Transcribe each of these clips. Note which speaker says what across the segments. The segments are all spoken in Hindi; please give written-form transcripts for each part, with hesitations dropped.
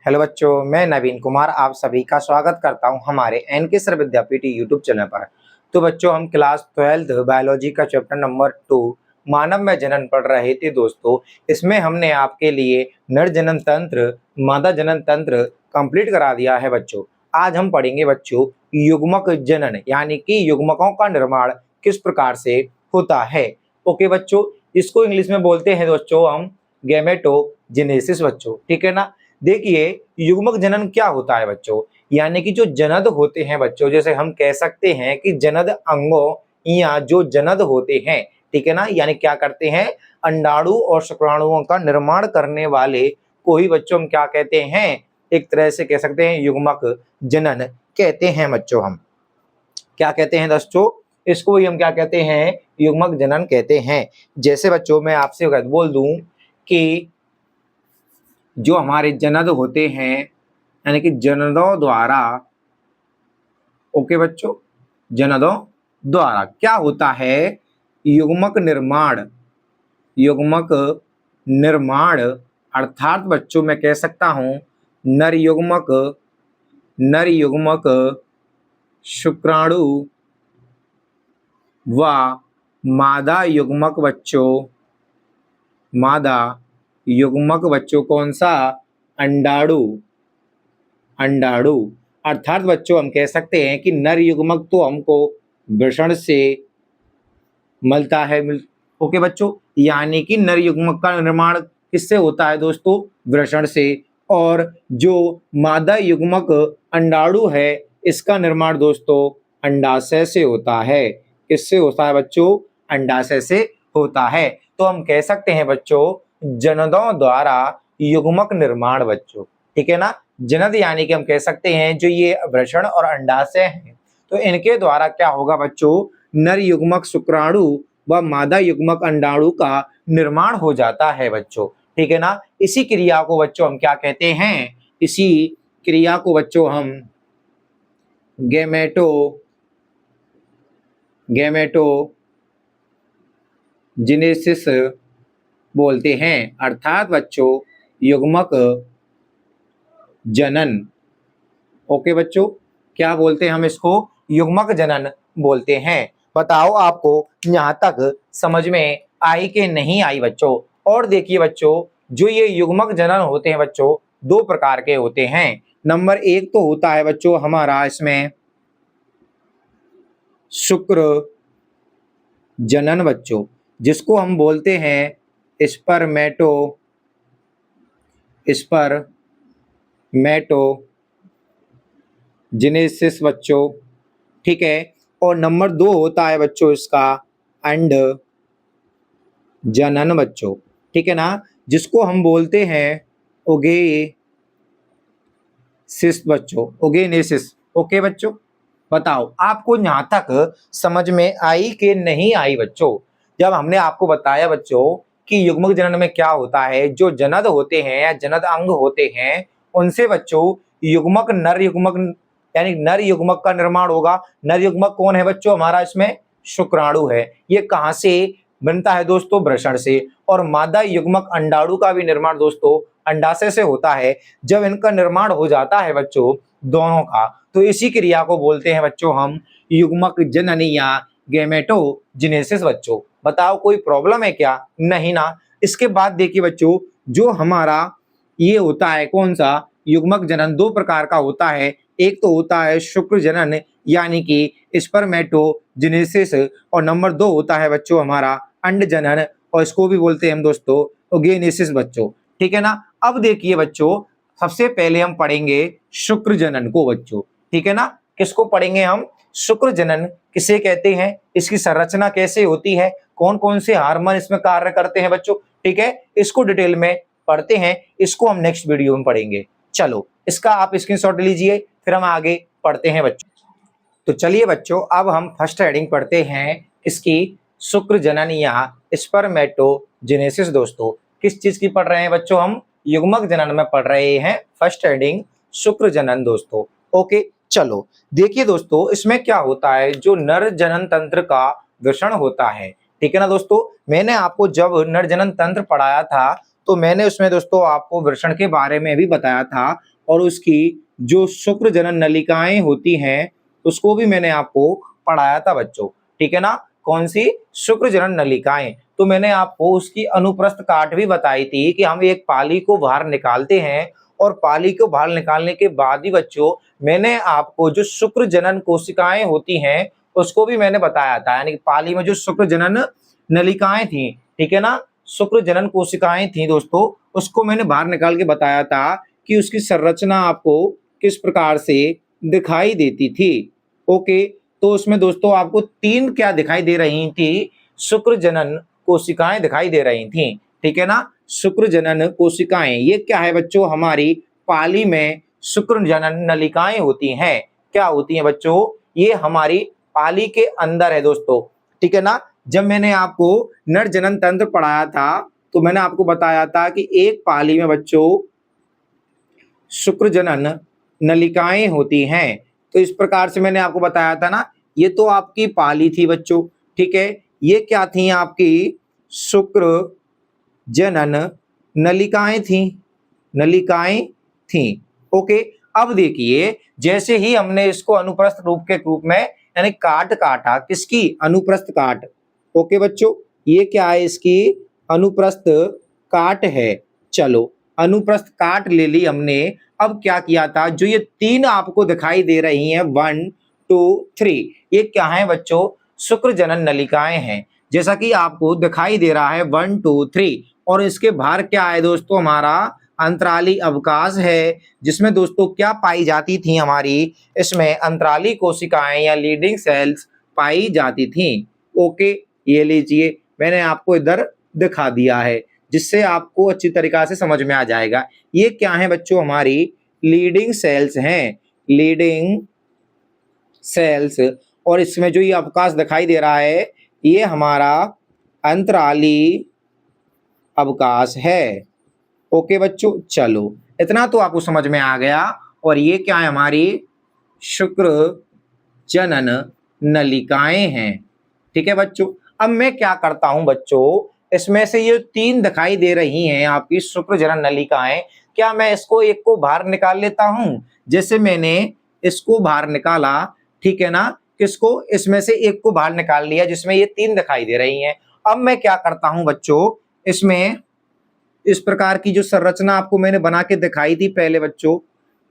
Speaker 1: हेलो बच्चों, मैं नवीन कुमार आप सभी का स्वागत करता हूं हमारे एनके सर विद्यापीठ यूट्यूब चैनल पर। तो बच्चों, हम क्लास 12 बायोलॉजी का चैप्टर नंबर 2 मानव में जनन पढ़ रहे थे दोस्तों। इसमें हमने आपके लिए नर जनन तंत्र, मादा जनन तंत्र कंप्लीट करा दिया है बच्चों। आज हम पढ़ेंगे बच्चों युग्मक जनन, यानी कि युग्मकों का निर्माण किस प्रकार से होता है। ओके बच्चों, इसको इंग्लिश में बोलते हैं दोस्तों हम गैमेटोजेनेसिस बच्चों, ठीक है ना। देखिए, युग्मक जनन क्या होता है बच्चों, यानी कि जो जनद होते हैं बच्चों, जैसे हम कह सकते हैं कि जनद अंगों या जो जनद होते हैं, ठीक है ना, यानी क्या करते हैं, अंडाणु और शुक्राणुओं का निर्माण करने वाले को ही बच्चों हम क्या कहते हैं, एक तरह से कह सकते हैं युग्मक जनन कहते हैं बच्चों। हम क्या कहते हैं दोस्तों, इसको ही हम क्या कहते हैं, युग्मक जनन कहते हैं। जैसे बच्चों मैं आपसे बोल दूं कि जो हमारे जनद होते हैं, यानी कि जनदों द्वारा, ओके बच्चों, जनदों द्वारा क्या होता है, युग्मक निर्माण। युग्मक निर्माण अर्थात बच्चों मैं कह सकता हूं नर युग्मक शुक्राणु व मादा युग्मक बच्चों कौन सा, अंडाणु। अर्थात बच्चों हम कह सकते हैं कि नर युग्मक तो हमको वृषण से मिलता है। ओके बच्चों, यानी कि नर युग्मक का निर्माण किससे होता है दोस्तों, वृषण से। और जो मादा युग्मक अंडाणु है, इसका निर्माण दोस्तों अंडाशय से होता है। किससे होता है बच्चों, अंडाशय से होता है। तो हम कह सकते हैं बच्चों जनदों द्वारा युग्मक निर्माण बच्चों, ठीक है ना। जनद यानी कि हम कह सकते हैं जो ये वृषण और अंडाशय हैं, तो इनके द्वारा क्या होगा बच्चों, नर युग्मक शुक्राणु व मादा युग्मक अंडाणु का निर्माण हो जाता है बच्चों, ठीक है ना। इसी क्रिया को बच्चों हम क्या कहते हैं, इसी क्रिया को बच्चों हम गैमेटोजेनेसिस बोलते हैं। अर्थात बच्चों युग्मक जनन। ओके बच्चों, क्या बोलते हैं हम इसको, युग्मक जनन बोलते हैं। बताओ आपको यहाँ तक समझ में आई कि नहीं आई बच्चों। और देखिए बच्चों, जो ये युग्मक जनन होते हैं बच्चों, दो प्रकार के होते हैं। नंबर एक तो होता है बच्चों हमारा इसमें शुक्र जनन बच्चों, जिसको हम बोलते हैं स्पर्मेटोजेनेसिस बच्चों, ठीक है। और नंबर दो होता है बच्चों इसका अंड जनन बच्चों, ठीक है ना, जिसको हम बोलते हैं ओगेनेसिस। ओके बच्चों, बताओ आपको यहाँ तक समझ में आई कि नहीं आई बच्चों। जब हमने आपको बताया बच्चों कि युग्मक जनन में क्या होता है, जो जनद होते हैं या जनद अंग होते हैं, उनसे बच्चों युग्मक नर युग्मक, यानी नर युग्मक का निर्माण होगा। नर युग्मक कौन है बच्चों, हमारा इसमें शुक्राणु है। ये कहाँ से बनता है दोस्तों, वृषण से। और मादा युग्मक अंडाणु का भी निर्माण दोस्तों अंडाशय से होता है। जब इनका निर्माण हो जाता है बच्चों दोनों का, तो इसी क्रिया को बोलते हैं बच्चों हम युग्मक जनन या गैमेटोजेनेसिस बच्चों। बताओ कोई प्रॉब्लम है क्या, नहीं ना। इसके बाद देखिए बच्चों, जो हमारा ये होता है कौन सा, युग्मक जनन दो प्रकार का होता है। एक तो होता है शुक्र जनन, यानी कि स्पर्मेटोजेनेसिस, और नंबर दो होता है बच्चों हमारा अंड जनन, और इसको भी बोलते हैं हम दोस्तों ओगेनेसिस बच्चों, ठीक है ना। अब देखिए बच्चों, सबसे पहले हम पढ़ेंगे शुक्र जनन को बच्चों, ठीक है ना। किसको पढ़ेंगे हम, शुक्र जनन किसे कहते हैं, इसकी संरचना कैसे होती है, कौन कौन से हार्मोन इसमें कार्य करते हैं बच्चों, ठीक है। इसको डिटेल में पढ़ते हैं, इसको हम नेक्स्ट वीडियो में पढ़ेंगे। चलो इसका आप स्क्रीनशॉट लीजिए, फिर हम आगे पढ़ते हैं बच्चों। तो चलिए बच्चों, अब हम फर्स्ट हेडिंग पढ़ते हैं इसकी, शुक्र जनन या स्पर्मेटोजेनेसिस। दोस्तों किस चीज की पढ़ रहे हैं बच्चों, हम युग्मक जनन में पढ़ रहे हैं। फर्स्ट हेडिंग शुक्र जनन दोस्तों। ओके चलो देखिए दोस्तों, इसमें क्या होता है, जो नर जनन तंत्र का वृषण होता है, ठीक है ना दोस्तों। मैंने आपको जब नर जनन तंत्र पढ़ाया था, तो मैंने उसमें दोस्तों आपको वृषण के बारे में भी बताया था और उसकी जो शुक्र जनन नलिकाएं होती हैं उसको भी मैंने आपको पढ़ाया था बच्चों, ठीक है ना। कौन सी? शुक्र जनन नलिकाएं। तो मैंने आपको उसकी अनुप्रस्थ काट भी बताई थी कि हम एक पाली को बाहर निकालते हैं और पाली को बाहर निकालने के बाद ही बच्चों मैंने आपको जो शुक्र जनन कोशिकाएं होती हैं उसको भी मैंने बताया था, यानी कि पाली में जो शुक्र जनन नलिकाएं थी, ठीक है ना, शुक्र जनन कोशिकाएं थी दोस्तों, उसको मैंने बाहर निकाल के बताया था कि उसकी संरचना आपको किस प्रकार से दिखाई देती थी। ओके, तो उसमें दोस्तों आपको तीन क्या दिखाई दे रही थी? शुक्र जनन कोशिकाएं दिखाई दे रही थी, ठीक है ना। शुक्र जनन कोशिकाएं ये क्या है बच्चों? हमारी पाली में शुक्र जनन नलिकाएं होती हैं। क्या होती हैं बच्चों? ये हमारी पाली के अंदर है दोस्तों, ठीक है ना। जब मैंने आपको नर जनन तंत्र पढ़ाया था तो मैंने आपको बताया था कि एक पाली में बच्चों शुक्र जनन नलिकाएं होती हैं। तो इस प्रकार से मैंने आपको बताया था ना, ये तो आपकी पाली थी बच्चों, ठीक है। ये क्या थी? आपकी शुक्र जनन नलिकाएं थी, नलिकाएं थी। ओके, अब देखिए जैसे ही हमने इसको अनुप्रस्थ रूप के रूप में यानी काट काटा, किसकी? अनुप्रस्थ काट। ओके बच्चों, ये क्या है? इसकी अनुप्रस्थ काट है। चलो, अनुप्रस्थ काट ले ली हमने। अब क्या किया था? जो ये तीन आपको दिखाई दे रही हैं 1 2 3, ये क्या है बच्चों? शुक्र जनन नलिकाएं हैं, जैसा कि आपको दिखाई दे रहा है 1 2 3। और इसके बाहर क्या है दोस्तों? हमारा अंतराली अवकाश है, जिसमें दोस्तों क्या पाई जाती थी? हमारी इसमें अंतराली कोशिकाएं या लीडिंग सेल्स पाई जाती थी। ओके, ये लीजिए मैंने आपको इधर दिखा दिया है जिससे आपको अच्छी तरीका से समझ में आ जाएगा। ये क्या है बच्चों? हमारी लीडिंग सेल्स हैं, लीडिंग सेल्स। और इसमें जो ये अवकाश दिखाई दे रहा है ये हमारा अंतराली अवकाश है। ओके बच्चों, चलो इतना तो आपको समझ में आ गया। और ये क्या है? हमारी शुक्र जनन नलिकाएं हैं, ठीक है बच्चों। अब मैं क्या करता हूं बच्चों, इसमें से ये तीन दिखाई दे रही हैं आपकी शुक्र जनन नलिकाएं, क्या मैं इसको एक को बाहर निकाल लेता हूं? जैसे मैंने इसको बाहर निकाला, ठीक है ना, किसको? इसमें से एक को बाहर निकाल लिया जिसमें ये तीन दिखाई दे रही हैं। अब मैं क्या करता हूं बच्चों, इसमें इस प्रकार की जो संरचना आपको मैंने बना के दिखाई थी पहले बच्चों,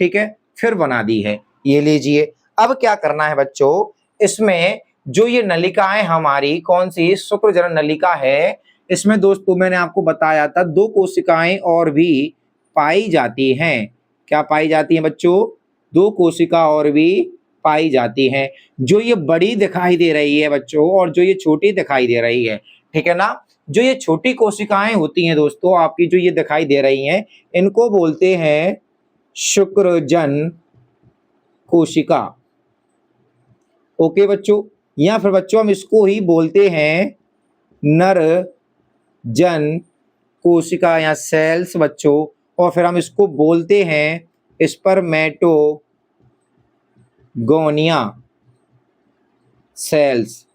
Speaker 1: ठीक है, फिर बना दी है, ये लीजिए। अब क्या करना है बच्चों, इसमें जो ये नलिकाएं हमारी कौन सी शुक्र जनन नलिका है, इसमें दोस्तों मैंने आपको बताया था दो कोशिकाएं और भी पाई जाती हैं। क्या पाई जाती हैं बच्चों? दो कोशिका और भी पाई जाती हैं, जो ये बड़ी दिखाई दे रही है बच्चों और जो ये छोटी दिखाई दे रही है, ठीक है ना। जो ये छोटी कोशिकाएं होती हैं दोस्तों आपकी, जो ये दिखाई दे रही हैं, इनको बोलते हैं शुक्रजन कोशिका। ओके बच्चों, या फिर बच्चों हम इसको ही बोलते हैं नर जन कोशिका या सेल्स बच्चों। और फिर हम इसको बोलते हैं स्पर्मेटोगोनिया सेल्स।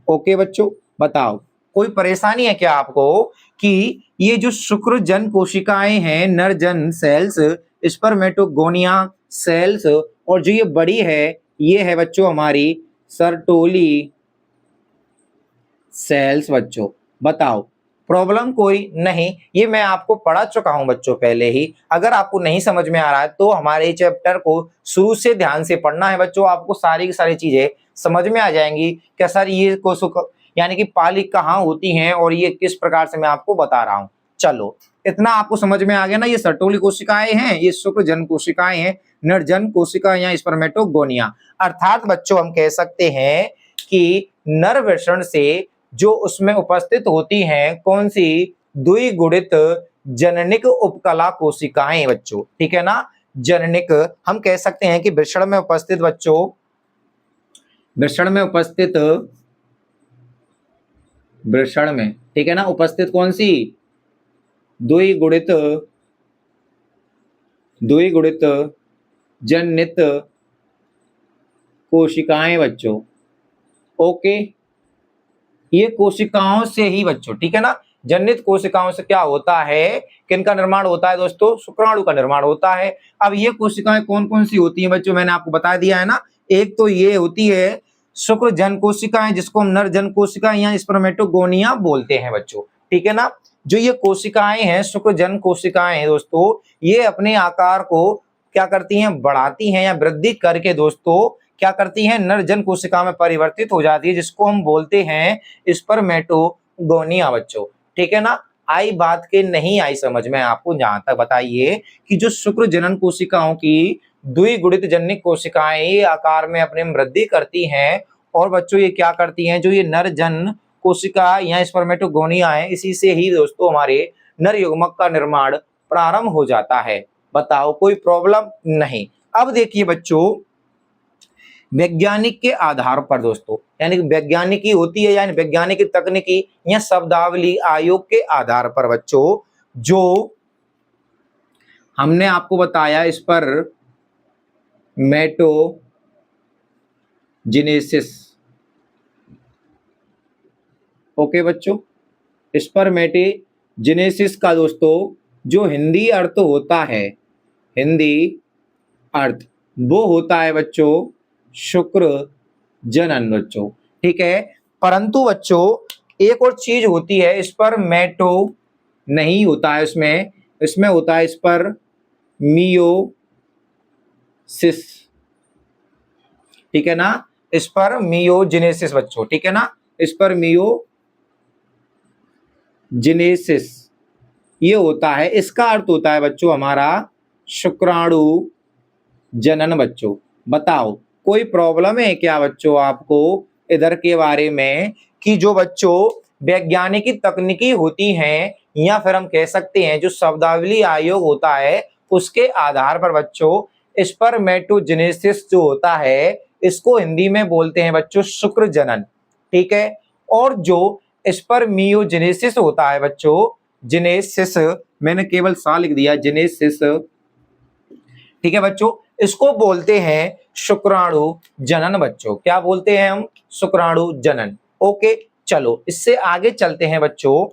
Speaker 1: ओके बच्चों, बताओ कोई परेशानी है क्या आपको कि ये जो शुक्र जन कोशिकाएं हैं, नर जन सेल्स, स्पर्मेटोगोनिया सेल्स, और जो ये बड़ी है ये है बच्चों हमारी सर्टोली सेल्स बच्चों। बताओ प्रॉब्लम कोई नहीं, ये मैं आपको पढ़ा चुका हूं बच्चों पहले ही। अगर आपको नहीं समझ में आ रहा है तो हमारे चैप्टर को शुरू से ध्यान से पढ़ना है बच्चों, आपको सारी की सारी चीजें समझ में आ जाएंगी। क्या सर ये कोशिका यानी कि पाली कहाँ होती हैं और ये किस प्रकार से मैं आपको बता रहा हूँ। चलो इतना आपको समझ में आ गया ना। ये सर्टोली कोशिकाएं हैं, ये शुक्र जन कोशिकाएं हैं, निर्जन कोशिका या स्पर्मेटोगोनिया। अर्थात बच्चों हम कह सकते हैं कि नर वृषण से जो उसमें उपस्थित होती हैं कौन सी? द्विगुणित जननिक उपकला कोशिकाएं बच्चों, ठीक है ना। जननिक हम कह सकते हैं कि वृषण में उपस्थित बच्चों, वृषण में उपस्थित, वृषण में, ठीक है ना, उपस्थित कौन सी? द्विगुणित, द्विगुणित जननित कोशिकाएं बच्चों। ओके, ये कोशिकाओं से ही बच्चों, ठीक है ना, जनित कोशिकाओं से क्या होता है, किनका निर्माण होता है दोस्तों, शुक्राणु का निर्माण होता है। अब ये कोशिकाएं कौन कौन सी होती हैं बच्चों, मैंने आपको बता दिया है ना। एक तो ये होती है शुक्र जन कोशिकाएं, जिसको हम नर जन कोशिकाएं या स्पर्मेटोगोनिया बोलते हैं बच्चों, ठीक है ना। जो ये कोशिकाएं हैं, शुक्र जन कोशिकाएं हैं दोस्तों, ये अपने आकार को क्या करती हैं, बढ़ाती हैं या वृद्धि करके दोस्तों क्या करती हैं, नर जन कोशिका में परिवर्तित हो जाती है, जिसको हम बोलते हैं स्पर्मेटोगोनिया बच्चों, ठीक है ना। आई बात के नहीं आई समझ में आपको, जहां तक बताइए कि जो शुक्र जनन कोशिकाओं की द्विगुणित जननिक कोशिकाएं ये आकार में अपने वृद्धि करती हैं, और बच्चों ये क्या करती हैं, जो ये नर जन कोशिका या स्पर्मेटोगोनिया है, इसी से ही दोस्तों हमारे नर युग्मक का निर्माण प्रारंभ हो जाता है। बताओ कोई प्रॉब्लम नहीं। अब देखिए बच्चों, वैज्ञानिक के आधार पर दोस्तों, यानी कि वैज्ञानिकी होती है, यानी वैज्ञानिक तकनीकी या शब्दावली आयोग के आधार पर बच्चों, जो हमने आपको बताया इस पर मेटोजिनेसिस, ओके बच्चों, स्पर्मेटोजेनेसिस का दोस्तों जो हिंदी अर्थ होता है, हिंदी अर्थ वो होता है बच्चों शुक्र जनन बच्चों, ठीक है। परंतु बच्चों एक और चीज होती है, स्पर्मेटो नहीं होता है इसमें, इसमें होता है स्पर्मियोसिस, ठीक है ना, स्पर्मियोजेनेसिस बच्चों, ठीक है ना, स्पर्मियोजेनेसिस ये होता है। इसका अर्थ होता है बच्चों हमारा शुक्राणु जनन बच्चों। बताओ कोई प्रॉब्लम है क्या बच्चों आपको इधर के बारे में, कि जो बच्चों वैज्ञानिक तकनीकी होती हैं, या फिर हम कह सकते हैं जो शब्दावली आयोग होता है उसके आधार पर बच्चों स्पर्मेटोजेनेसिस जो होता है इसको हिंदी में बोलते हैं बच्चों शुक्र जनन, ठीक है। और जो स्पर्मियोजेनेसिस होता है बच्चों, जेनेसिस मैंने केवल सा लिख दिया, जेनेसिस, ठीक है बच्चों, इसको बोलते हैं शुक्राणु जनन बच्चों। क्या बोलते हैं हम, शुक्राणु जनन। ओके चलो इससे आगे चलते हैं बच्चों।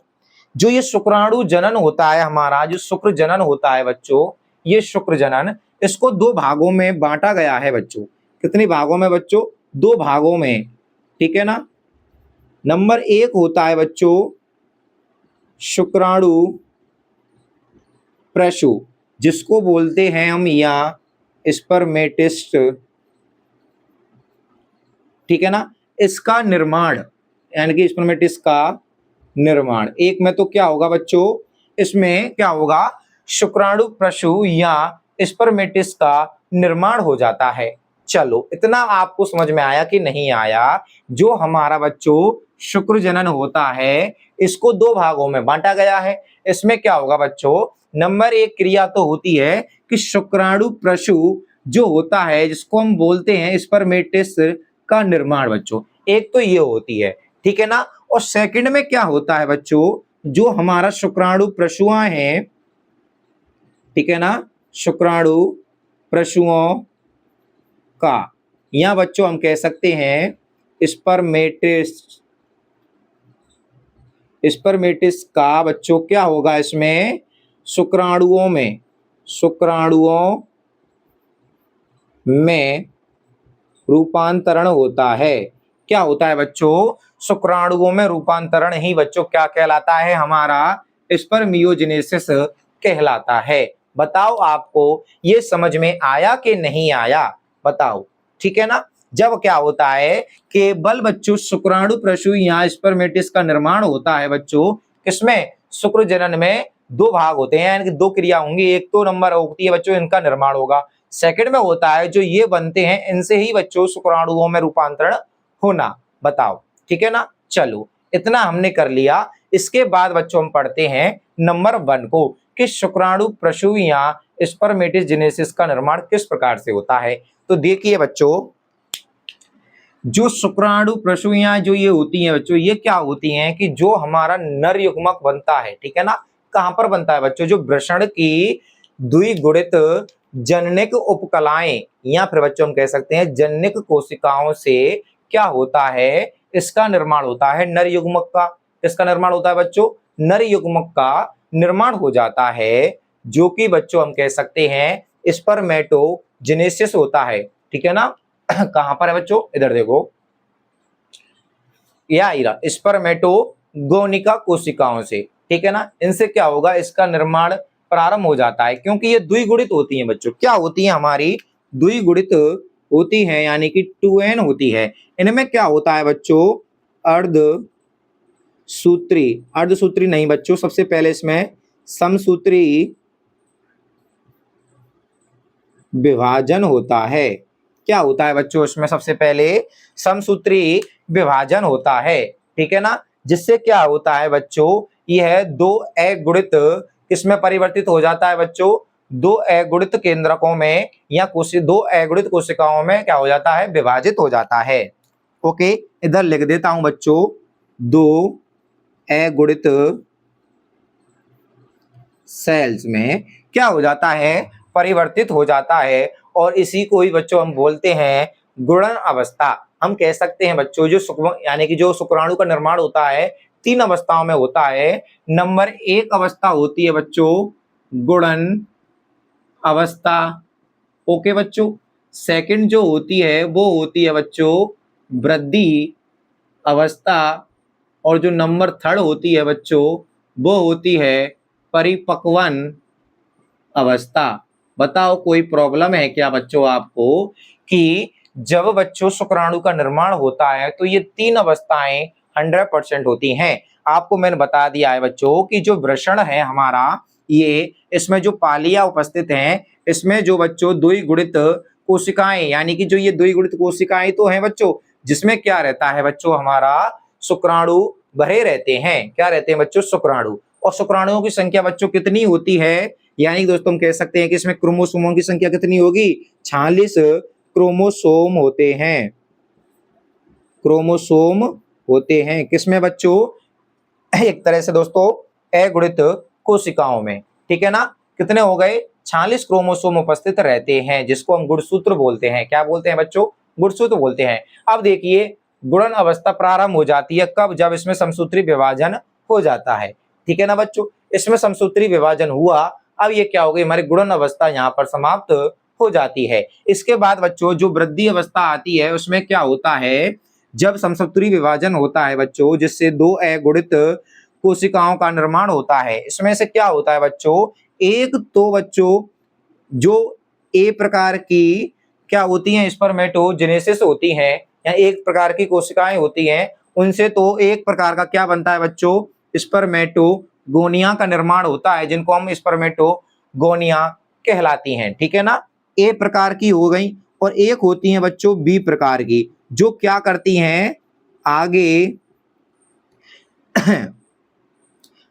Speaker 1: जो ये शुक्राणु जनन होता है हमारा, जो शुक्र जनन होता है बच्चों, ये शुक्र जनन इसको दो भागों में बांटा गया है बच्चों। कितने भागों में बच्चों, दो भागों में, ठीक है ना। नंबर एक होता है बच्चों शुक्राणु प्रसूं, जिसको बोलते हैं हम या स्पर्मेटिस्ट, ठीक है ना। इसका निर्माण यानी कि स्पर्मेटिस्ट का निर्माण, एक में तो क्या होगा बच्चों, इसमें क्या होगा, शुक्राणु प्रसूं या स्पर्मेटिस्ट का निर्माण हो जाता है। चलो इतना आपको समझ में आया कि नहीं आया। जो हमारा बच्चों शुक्र जनन होता है इसको दो भागों में बांटा गया है। इसमें क्या होगा बच्चों, नंबर एक क्रिया तो होती है कि शुक्राणु प्रसूं जो होता है जिसको हम बोलते हैं स्पर्मेटिस्ट का निर्माण बच्चों, एक तो ये होती है, ठीक है ना। और सेकंड में क्या होता है बच्चों, जो हमारा शुक्राणु प्रसूआ है, ठीक है ना, शुक्राणु प्रसूओं का, या बच्चों हम कह सकते हैं स्पर्मेटिस्ट का बच्चों क्या होगा, इसमें शुक्राणुओं में रूपांतरण होता है। क्या होता है बच्चों, शुक्राणुओं में रूपांतरण ही बच्चों क्या कहलाता है, हमारा स्पर्मियोजेनेसिस कहलाता है। बताओ आपको ये समझ में आया कि नहीं आया, बताओ, ठीक है ना। जब क्या होता है, केवल बच्चों शुक्राणु प्रसूं या स्पर्मेटिस्ट का निर्माण होता है बच्चों, किसमें, शुक्र जनन में दो भाग होते हैं, यानी कि दो क्रिया होंगी। एक तो नंबर होती है बच्चों इनका निर्माण होगा, सेकंड में होता है जो ये बनते हैं इनसे ही बच्चों शुक्राणुओं में रूपांतरण होना। बताओ ठीक है ना। चलो इतना हमने कर लिया। इसके बाद बच्चों हम पढ़ते हैं नंबर 1 को, कि शुक्राणु प्रसूं या स्पर्मेटोजेनेसिस का निर्माण किस प्रकार से होता है। तो देखिए बच्चों, जो शुक्राणु प्रसूया जो ये होती हैं बच्चों, ये क्या होती हैं कि जो हमारा नर युग्मक बनता है, ठीक है ना, कहां पर बनता है बच्चों, जो वृषण की द्विगुणित जननिक उपकलाएं या फिर बच्चों हम कह सकते हैं जननिक कोशिकाओं से क्या होता है, इसका निर्माण होता है नर युग्मक का। इसका निर्माण होता है बच्चों नर युग्मक का निर्माण हो जाता है, जो कि बच्चों हम कह सकते हैं स्पर्मेटोजेनेसिस होता है। ठीक है ना। कहां पर है बच्चों, इधर देखो, या स्पर्मेटोगोनिका कोशिकाओं से। ठीक है ना, इनसे क्या होगा, इसका निर्माण प्रारंभ हो जाता है, क्योंकि ये द्विगुणित होती हैं बच्चों। क्या होती है, हमारी द्विगुणित होती है, यानी कि 2n होती है। इनमें क्या होता है बच्चों, अर्धसूत्री नहीं बच्चों, सबसे पहले इसमें समसूत्री विभाजन होता है। क्या होता है बच्चों, इसमें सबसे पहले समसूत्री विभाजन होता है। ठीक है ना, जिससे क्या होता है बच्चों, यह दो अगुणित किसमें परिवर्तित हो जाता है बच्चों, दो अगुणित केंद्रकों में या दो अगुणित कोशिकाओं में क्या हो जाता है, विभाजित हो जाता है। ओके, इधर लिख देता हूं बच्चों, दो अगुणित सेल्स में क्या हो जाता है, परिवर्तित हो जाता है, और इसी को ही बच्चों हम बोलते हैं गुणन अवस्था। हम कह सकते हैं बच्चों, जो यानी कि जो शुक्राणु का निर्माण होता है 3 अवस्थाओं में होता है। नंबर 1 अवस्था होती है बच्चों गुणन अवस्था। ओके बच्चों, सेकंड जो होती है वो होती है बच्चों वृद्धि अवस्था, और जो नंबर 3 होती है बच्चों वो होती है परिपक्वन अवस्था। बताओ, कोई प्रॉब्लम है क्या बच्चों आपको, कि जब बच्चों शुक्राणु का निर्माण होता है तो ये 3 अवस्थाएं 100% होती हैं। आपको मैंने बता दिया है बच्चों कि जो वृषण है हमारा, ये इसमें जो पालिया उपस्थित हैं, इसमें जो बच्चों द्विगुणित कोशिकाएं, यानी कि जो ये द्विगुणित कोशिकाएं तो हैं बच्चों, जिसमें क्या रहता है बच्चों, हमारा शुक्राणु भरे रहते हैं। क्या रहते हैं बच्चों, शुक्राणु। और शुक्राणुओं की संख्या बच्चों कितनी होती है, यानी दोस्तों हम कह सकते हैं कि इसमें क्रोमोसोमों की संख्या कितनी होगी, 46 क्रोमोसोम होते हैं। क्रोमोसोम होते हैं किसमें बच्चों, एक तरह से दोस्तों अगुणित कोशिकाओं में। ठीक है ना, कितने हो गए, 46 क्रोमोसोम उपस्थित रहते हैं, जिसको हम गुणसूत्र बोलते हैं। क्या बोलते हैं बच्चों, गुणसूत्र बोलते हैं। अब देखिए, गुणन अवस्था प्रारंभ हो जाती है कब, जब इसमें समसूत्री विभाजन हो जाता है। ठीक है ना बच्चों, इसमें समसूत्री विभाजन हुआ, अब ये क्या हो गई, हमारी गुणन अवस्था यहाँ पर समाप्त हो जाती है। इसके बाद बच्चों जो वृद्धि अवस्था आती है, उसमें क्या होता है, जब समसूत्री विभाजन होता है बच्चों, जिससे दो अगुणित कोशिकाओं का निर्माण होता है। इसमें से क्या होता है बच्चों, एक तो बच्चों जो ए प्रकार की क्या होती हैं, स्पर्मेटोजेनेसिस होती हैं, या एक प्रकार की कोशिकाएं होती हैं, उनसे तो एक प्रकार का क्या बनता है बच्चों, स्पर्मेटोगोनिया का निर्माण होता है, जिनको हम स्पर्मेटोगोनिया कहलाती हैं। ठीक है ना, ए प्रकार की हो गई, और एक होती हैं बच्चों बी प्रकार की, जो क्या करती हैं, आगे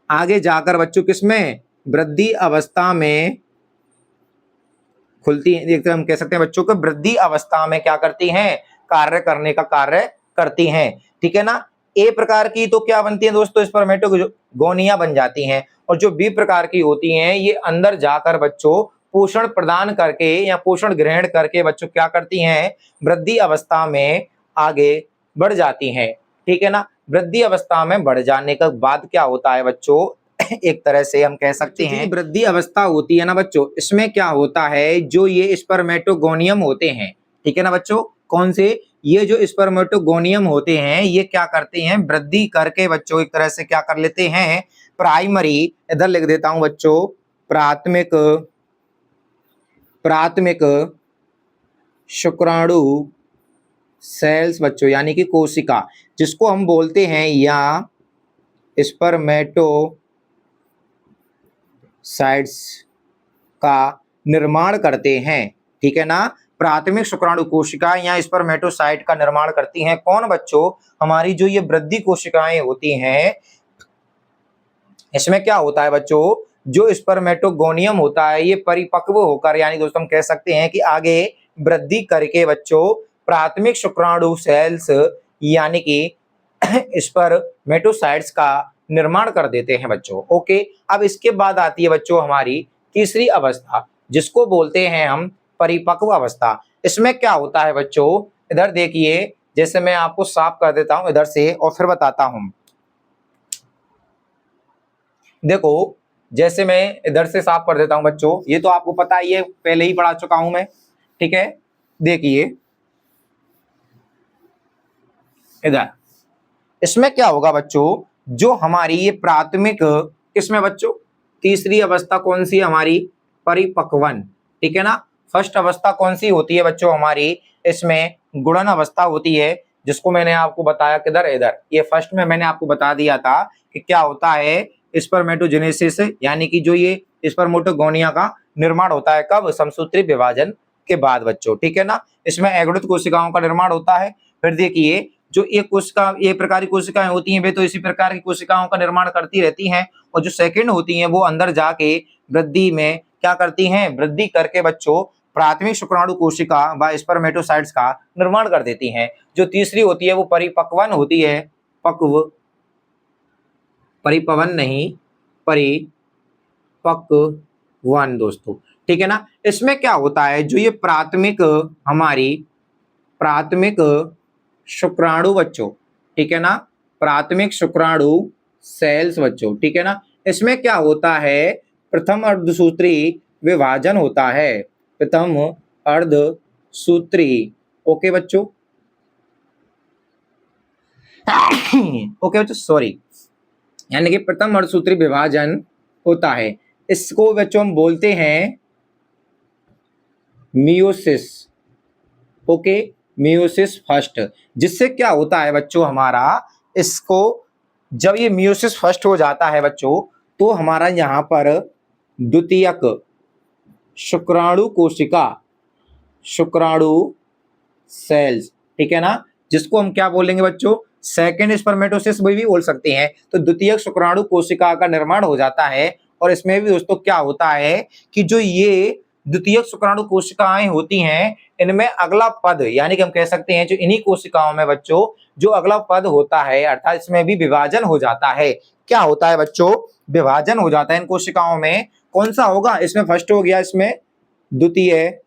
Speaker 1: आगे जाकर बच्चों किसमें, वृद्धि अवस्था में खुलती है। एक तरह हम कह सकते हैं बच्चों को वृद्धि अवस्था में क्या करती हैं, कार्य करने का कार्य करती हैं। ठीक है ना, ए प्रकार की तो क्या बनती है दोस्तों, स्पर्मेटोगोनिया बन जाती हैं, और जो बी प्रकार की होती हैं, ये अंदर जाकर बच्चों पोषण प्रदान करके या पोषण ग्रहण करके बच्चों क्या करती हैं, वृद्धि अवस्था में आगे बढ़ जाती हैं। ठीक है ना, वृद्धि अवस्था में बढ़ जाने के बाद क्या होता है बच्चों, एक तरह से हम कह सकते हैं वृद्धि अवस्था होती है ना बच्चों, इसमें क्या होता है, जो ये स्पर्मेटोगोनियम होते हैं। ठीक है ना बच्चों, कौन से, ये जो स्पर्मेटोगोनियम होते हैं, ये क्या करते हैं, वृद्धि करके बच्चों एक तरह से क्या कर लेते हैं, प्राइमरी, इधर लिख देता हूं बच्चों, प्राथमिक प्राथमिक शुक्राणु सेल्स बच्चों, यानी कि कोशिका, जिसको हम बोलते हैं या स्पर्मेटोसाइट्स का निर्माण करते हैं। ठीक है ना, प्राथमिक शुक्राणु कोशिका या स्पर्मेटोसाइट का निर्माण करती हैं। कौन बच्चों, हमारी जो ये वृद्धि कोशिकाएं होती हैं, इसमें क्या होता है बच्चों, जो स्पर्मेटोगोनियम होता है, ये परिपक्व होकर, यानी दोस्तों हम कह सकते हैं कि आगे वृद्धि करके बच्चों प्राथमिक शुक्राणु सेल्स यानी कि स्पर्मेटोसाइट्स का निर्माण कर देते हैं बच्चों। ओके, अब इसके बाद आती है बच्चों हमारी तीसरी अवस्था, जिसको बोलते हैं हम परिपक्व अवस्था। इसमें क्या होता है बच्चों, इधर देखिए, जैसे मैं आपको साफ कर देता हूं इधर से और फिर बताता हूं। देखो जैसे मैं इधर से साफ कर देता हूं बच्चों, ये तो आपको पता ही है, पहले ही पढ़ा चुका हूं मैं, ठीक है। देखिए इधर इसमें क्या होगा बच्चों, जो हमारी ये प्राथमिक, इसमें बच्चों तीसरी अवस्था कौन सी है हमारी, परिपक्वन, ठीक है ना। फर्स्ट अवस्था कौन सी होती है बच्चों हमारी, इसमें गुणन अवस्था होती है, जिसको मैंने आपको बताया किधर, इधर, ये फर्स्ट में मैंने आपको बता दिया था कि क्या होता है, स्पर्मेटोजेनेसिस, यानी कि जो ये स्पर्मेटोगोनिया का निर्माण होता है, कब, समसूत्री विभाजन के बाद बच्चों, ठीक है ना। इसमें एगोडित कोशिकाओं का निर्माण होता है। फिर देखिए जो एक कोशिका, एक प्रकार की कोशिकाएं होती हैं वे तो इसी प्रकार की कोशिकाओं का निर्माण करती रहती हैं, और जो सेकंड होती हैं वो अंदर जाके वृद्धि में क्या करती हैं, वृद्धि करके बच्चों प्राथमिक शुक्राणु कोशिका व स्पर्मेटोसाइट्स का निर्माण कर देती हैं। जो तीसरी होती है वो परिपक्वन होती है, पक्व, परिपवन नहीं, परिपक्वन दोस्तों, ठीक है ना। इसमें क्या होता है, जो ये प्राथमिक हमारी प्राथमिक शुक्राणु बच्चों, ठीक है ना, प्राथमिक शुक्राणु सेल्स बच्चों, ठीक है ना, इसमें क्या होता है, प्रथम अर्धसूत्री विभाजन होता है, प्रथम अर्धसूत्री, ओके बच्चों ओके बच्चों सॉरी, यानी कि प्रथम अर्धसूत्री विभाजन होता है। इसको बच्चों हम बोलते हैं मियोसिस, ओके, मियोसिस फर्स्ट। जिससे क्या होता है बच्चों हमारा, इसको जब ये मियोसिस फर्स्ट हो जाता है बच्चों, तो हमारा यहाँ पर द्वितीयक शुक्राणु कोशिका, शुक्राणु सेल्स, ठीक है ना, जिसको हम क्या बोलेंगे बच्चों, सेकेंड स्पर्मेटोसिस भी बोल सकते हैं। तो द्वितीयक शुक्राणु कोशिका का निर्माण हो जाता है, और इसमें भी दोस्तों क्या होता है कि जो ये द्वितीयक शुक्राणु कोशिकाएं होती हैं, इनमें अगला पद, यानी कि हम कह सकते हैं जो इन्हीं कोशिकाओं में बच्चों जो अगला पद होता है, अर्थात इसमें भी विभाजन हो जाता है। क्या होता है बच्चों, विभाजन हो जाता है इन कोशिकाओं में। कौन सा होगा, इसमें फर्स्ट हो गया, इसमें द्वितीय,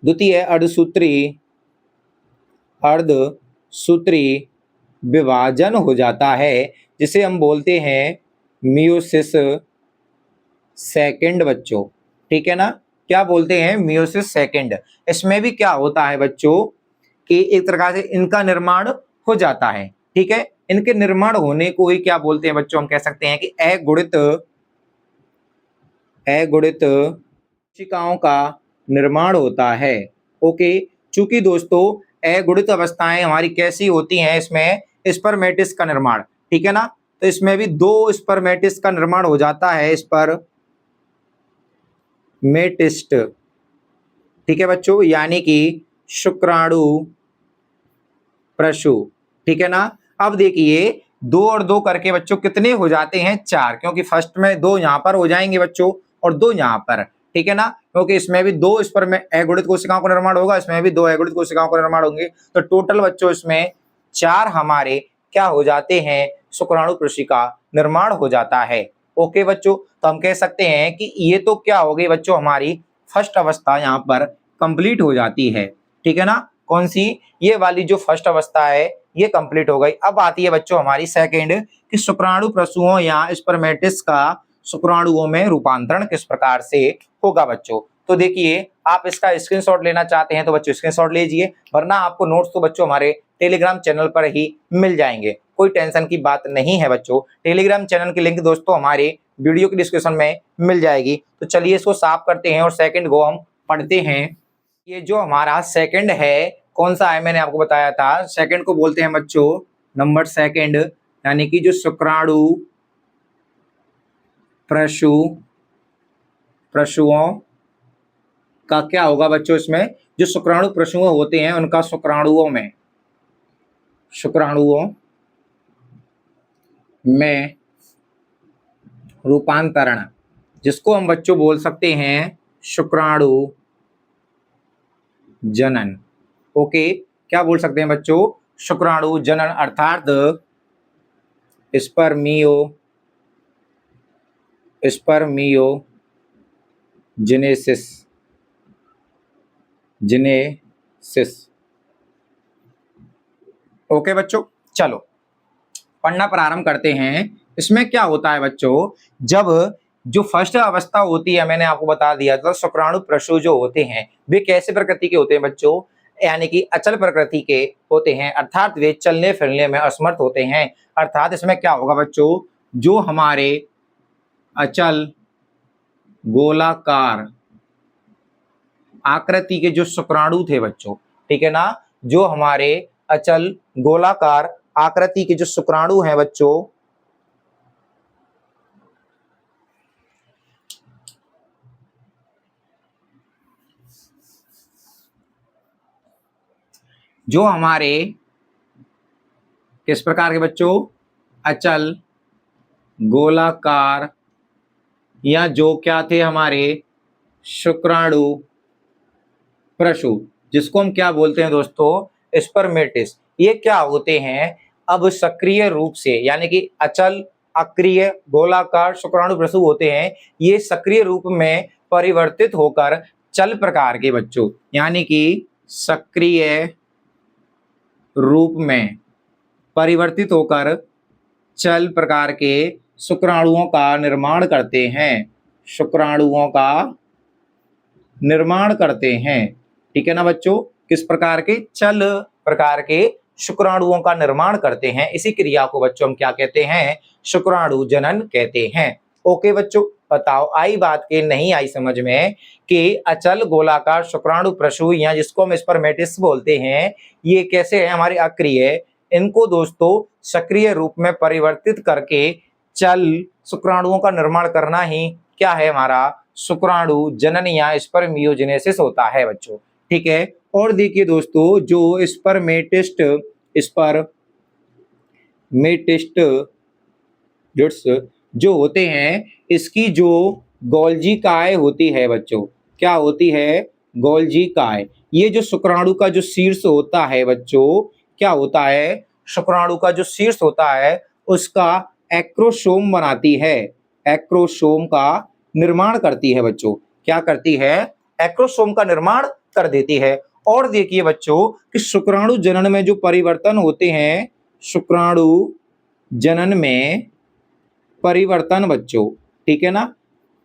Speaker 1: द्वितीय अर्धसूत्री विभाजन हो जाता है, जिसे हम बोलते हैं मियोसिस सेकंड बच्चों, ठीक है ना, क्या बोलते हैं, मियोसिस सेकंड। इसमें भी क्या होता है बच्चों कि एक प्रकार से इनका निर्माण हो जाता है, ठीक है। इनके निर्माण होने को ही क्या बोलते हैं बच्चों, हम कह सकते हैं कि अगुणित कोशिकाओं का निर्माण होता है, ओके। चूंकि दोस्तों अगुणित अवस्थाएं हमारी कैसी होती हैं, इसमें स्पर्मेटिस का निर्माण, ठीक है ना, तो इसमें भी दो स्पर्मेटिस का निर्माण हो जाता है, स्पर्मेटिस्ट, ठीक है बच्चों, यानी कि शुक्राणु प्रशु, ठीक है ना। अब देखिए दो और दो करके बच्चों कितने हो जाते हैं, चार, क्योंकि फर्स्ट में दो यहां पर हो जाएंगे बच्चों और दो यहां पर, ठीक है ना, क्योंकि इसमें भी दो स्पर्म अगुणित कोशिकाओं का निर्माण होगा, इसमें भी दो अगुणित कोशिकाओं का निर्माण होंगे, तो टोटल बच्चों इसमें चार हमारे क्या हो जाते हैं, शुक्राणु प्रशी का निर्माण हो जाता है, ओके बच्चों। तो हम कह सकते हैं कि ये तो क्या हो गई बच्चों, हमारी फर्स्ट अवस्था यहाँ पर कंप्लीट हो जाती है, ठीक है ना। कौन सी, ये वाली जो फर्स्ट अवस्था है ये कंप्लीट हो गई। अब आती है बच्चों हमारी सेकंड, कि शुक्राणु प्रसूओं या स्पर्मेटिस का शुक्राणुओं में रूपांतरण किस प्रकार से होगा बच्चों। तो देखिए आप इसका स्क्रीनशॉट लेना चाहते हैं तो बच्चों स्क्रीनशॉट लीजिए, वरना आपको नोट्स तो बच्चों हमारे टेलीग्राम चैनल पर ही मिल जाएंगे, कोई टेंशन की बात नहीं है बच्चों। टेलीग्राम चैनल की लिंक दोस्तों हमारे वीडियो की डिस्क्रिप्शन में मिल जाएगी। तो चलिए इसको साफ करते हैं और सेकंड को हम पढ़ते हैं। ये जो हमारा सेकंड है कौन सा है, मैंने आपको बताया था, सेकंड को बोलते हैं बच्चों नंबर सेकंड, यानी कि जो शुक्राणु प्रशुओं का क्या होगा बच्चों, इसमें जो शुक्राणु प्रशु होते हैं उनका शुक्राणुओं में रूपांतरण, जिसको हम बच्चों बोल सकते हैं शुक्राणु जनन, ओके। क्या बोल सकते हैं बच्चों, शुक्राणु जनन, अर्थात स्पर्मियोजेनेसिस, ओके बच्चों। चलो पढ़ना प्रारंभ करते हैं इसमें क्या होता है बच्चों, जब जो फर्स्ट अवस्था होती है, मैंने आपको बता दिया था, शुक्राणु प्रसू जो होते हैं वे कैसे प्रकृति के होते हैं बच्चों, यानी कि अचल प्रकृति के होते हैं, अर्थात वे चलने फिरने में असमर्थ होते हैं। अर्थात इसमें क्या होगा बच्चों, जो हमारे अचल गोलाकार आकृति के जो शुक्राणु थे बच्चों, ठीक है ना, जो हमारे अचल गोलाकार आकृति के जो शुक्राणु हैं बच्चों, जो हमारे किस प्रकार के बच्चों, अचल गोलाकार या जो क्या थे हमारे शुक्राणु प्रसू, जिसको हम क्या बोलते हैं दोस्तों, स्पर्मेटिस, ये क्या होते हैं, अब सक्रिय रूप से, यानी कि अचल अक्रिय गोलाकार शुक्राणु प्रसू होते हैं, ये सक्रिय रूप में परिवर्तित होकर चल प्रकार के बच्चों, यानी कि सक्रिय रूप में परिवर्तित होकर चल प्रकार के शुक्राणुओं का निर्माण करते हैं, शुक्राणुओं का निर्माण करते हैं, ठीक है ना बच्चों, किस प्रकार के, चल प्रकार के शुक्राणुओं का निर्माण करते हैं। इसी क्रिया को बच्चों हम क्या कहते हैं, शुक्राणु जनन कहते हैं। ओके बच्चों, बताओ आई बात के नहीं आई समझ में कि अचल गोलाकार शुक्राणु प्रसू या जिसको हम स्पर्मेटिस बोलते हैं, ये कैसे है हमारे अक्रिय, इनको दोस्तों सक्रिय रूप में परिवर्तित करके चल शुक्राणुओं का निर्माण करना ही क्या है, हमारा शुक्राणु जनन या स्पर्मियोजेनेसिस होता है बच्चों, ठीक है। और देखिए दोस्तों, जो स्पर्मेटिस्ट जो होते हैं, इसकी जो गोल्जी काय होती है बच्चों, क्या होती है, गोल्जी काय, ये जो शुक्राणु का जो शीर्ष होता है बच्चों, क्या होता है, शुक्राणु का जो शीर्ष होता है उसका एक्रोसोम बनाती है, एक्रोसोम का निर्माण करती है बच्चों, क्या करती है, एक्रोसोम का निर्माण कर देती है। और देखिए बच्चों कि शुक्राणु जनन में जो परिवर्तन होते हैं, शुक्राणु जनन में परिवर्तन बच्चों, ठीक है ना,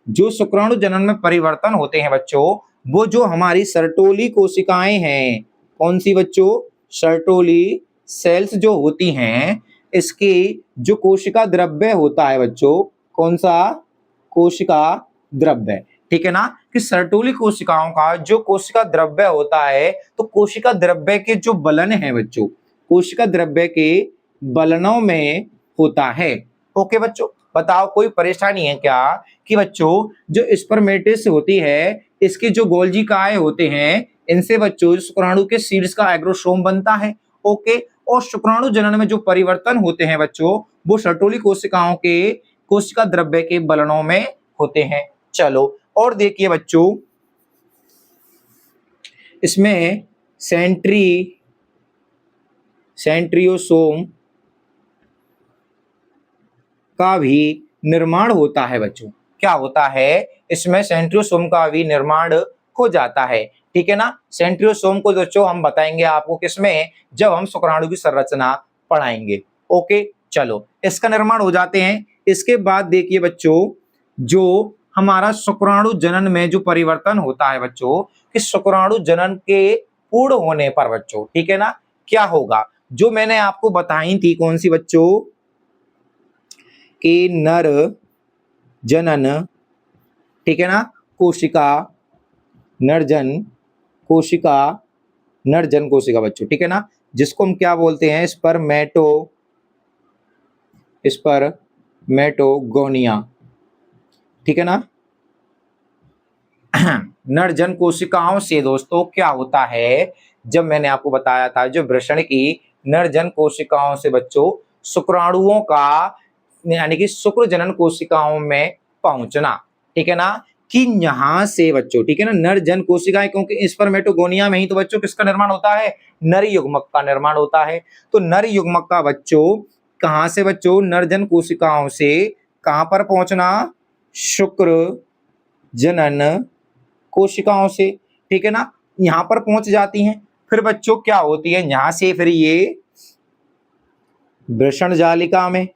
Speaker 1: जो शुक्राणु जनन में परिवर्तन होते हैं बच्चों, वो जो हमारी सर्टोली कोशिकाएं हैं, कौन सी बच्चों, सर्टोली सेल्स जो होती हैं, इसकी जो कोशिका द्रव्य होता है बच्चों, कौन सा, कोशिका द्रव्य, ठीक है ना, कि सर्टोली कोशिकाओं का जो कोशिका द्रव्य होता है, तो कोशिका द्रव्य के जो बलन है बच्चों, कोशिका द्रव्य के बलनों में होता है। ओके बच्चों, बताओ कोई परेशानी है क्या, कि बच्चों जो स्पर्मेटिस होती है, इसके जो गोल्जी काय होते हैं, इनसे बच्चों शुक्राणु के शीर्ष का एग्रोसोम बनता है। ओके, और शुक्राणु जनन में जो परिवर्तन होते हैं बच्चों, वो सर्टोली कोशिकाओं के कोशिका द्रव्य के बलनों में होते हैं। चलो और देखिए बच्चों, इसमें सेंट्रियोसोम का भी निर्माण होता है बच्चों, क्या होता है, इसमें सेंट्रियोसोम का भी निर्माण हो जाता है, ठीक है ना। सेंट्रियोसोम को बच्चों हम बताएंगे आपको किसमें, जब हम शुक्राणु की संरचना पढ़ाएंगे। ओके, चलो इसका निर्माण हो जाते हैं। इसके बाद देखिए बच्चों, जो हमारा शुक्राणु जनन में जो परिवर्तन होता है बच्चों, कि शुक्राणु जनन के पूर्ण होने पर बच्चों, ठीक है ना, क्या होगा, जो मैंने आपको बताई थी कौन सी बच्चों, कि नर जनन, ठीक है ना, कोशिका नरजन कोशिका, नरजन कोशिका बच्चों, ठीक है ना, जिसको हम क्या बोलते हैं, स्पर्मेटोगोनिया, ठीक है ना। नरजन कोशिकाओं से दोस्तों क्या होता है, जब मैंने आपको बताया था जो वृषण की नरजन कोशिकाओं से बच्चों शुक्राणुओं का, यानी कि शुक्र जनन कोशिकाओं में पहुंचना, ठीक है ना, कि यहां से बच्चों, ठीक है ना, नरजन कोशिकाएं, क्योंकि स्पर्मेटोगोनिया में ही तो बच्चों किसका निर्माण होता है, नर युग्मक का निर्माण होता है। तो नर युग्मक का बच्चों कहां से बच्चों, नरजन कोशिकाओं से कहां पर पहुंचना, शुक्र जनन कोशिकाओं से, ठीक है ना, यहां पर पहुंच जाती हैं। फिर बच्चों क्या होती है, यहां से फिर ये वृषण जालिका में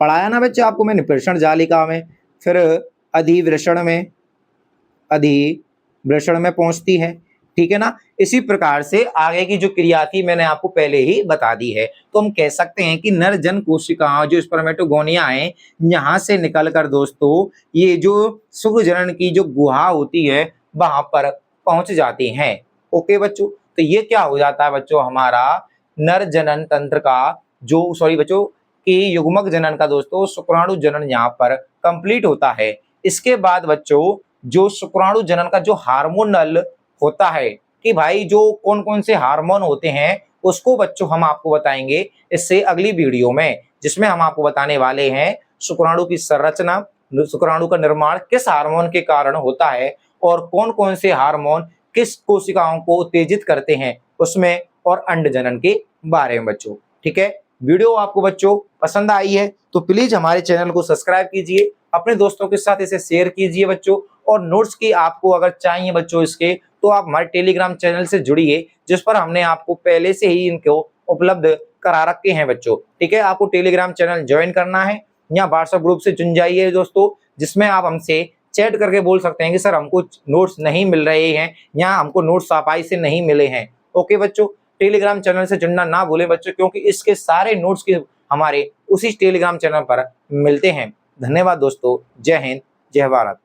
Speaker 1: पढ़ाया ना बच्चे आपको मैंने वृषण जालिका में, फिर अधिवृषण में पहुंचती है, ठीक है ना। इसी प्रकार से आगे की जो क्रिया थी मैंने आपको पहले ही बता दी है। तो हम कह सकते हैं कि नर जन कोशिकाओं जो स्पर्मेटोगोनिया है, यहाँ से निकलकर दोस्तों ये जो शुक्र जनन की जो गुहा होती है वहां पर पहुंच जाती हैं। ओके बच्चों, तो ये क्या हो जाता है बच्चों, हमारा नर जनन तंत्र का जो सॉरी बच्चों कि युग्मक जनन का दोस्तों शुक्राणु जनन यहाँ पर कंप्लीट होता है। इसके बाद बच्चों जो शुक्राणु जनन का जो हार्मोनल होता है कि भाई जो कौन कौन से हार्मोन होते हैं उसको बच्चों हम आपको बताएंगे इससे अगली वीडियो में, जिसमें हम आपको बताने वाले हैं शुक्राणु की संरचना, शुक्राणु का निर्माण किस हार्मोन के कारण होता है और कौन कौन से हार्मोन किस कोशिकाओं को उत्तेजित करते हैं उसमें, और अंड जनन के बारे में बच्चों। ठीक है, वीडियो आपको बच्चों पसंद आई है तो प्लीज हमारे चैनल को सब्सक्राइब कीजिए, अपने दोस्तों के साथ इसे शेयर कीजिए बच्चों। और नोट्स की आपको अगर चाहिए बच्चों इसके, तो आप हमारे टेलीग्राम चैनल से जुड़िए जिस पर हमने आपको पहले से ही इनको उपलब्ध करा रखे हैं बच्चों। ठीक है, आपको टेलीग्राम चैनल ज्वाइन करना है या व्हाट्सएप ग्रुप से जुड़ जाइए दोस्तों, जिसमें आप हमसे चैट करके बोल सकते हैं कि सर हमको नोट्स नहीं मिल रहे हैं या हमको नोट्स साफाई से नहीं मिले हैं। ओके बच्चों, टेलीग्राम चैनल से जुड़ना ना भूलें बच्चों, क्योंकि इसके सारे नोट्स के हमारे उसी टेलीग्राम चैनल पर मिलते हैं। धन्यवाद दोस्तों, जय हिंद, जय भारत।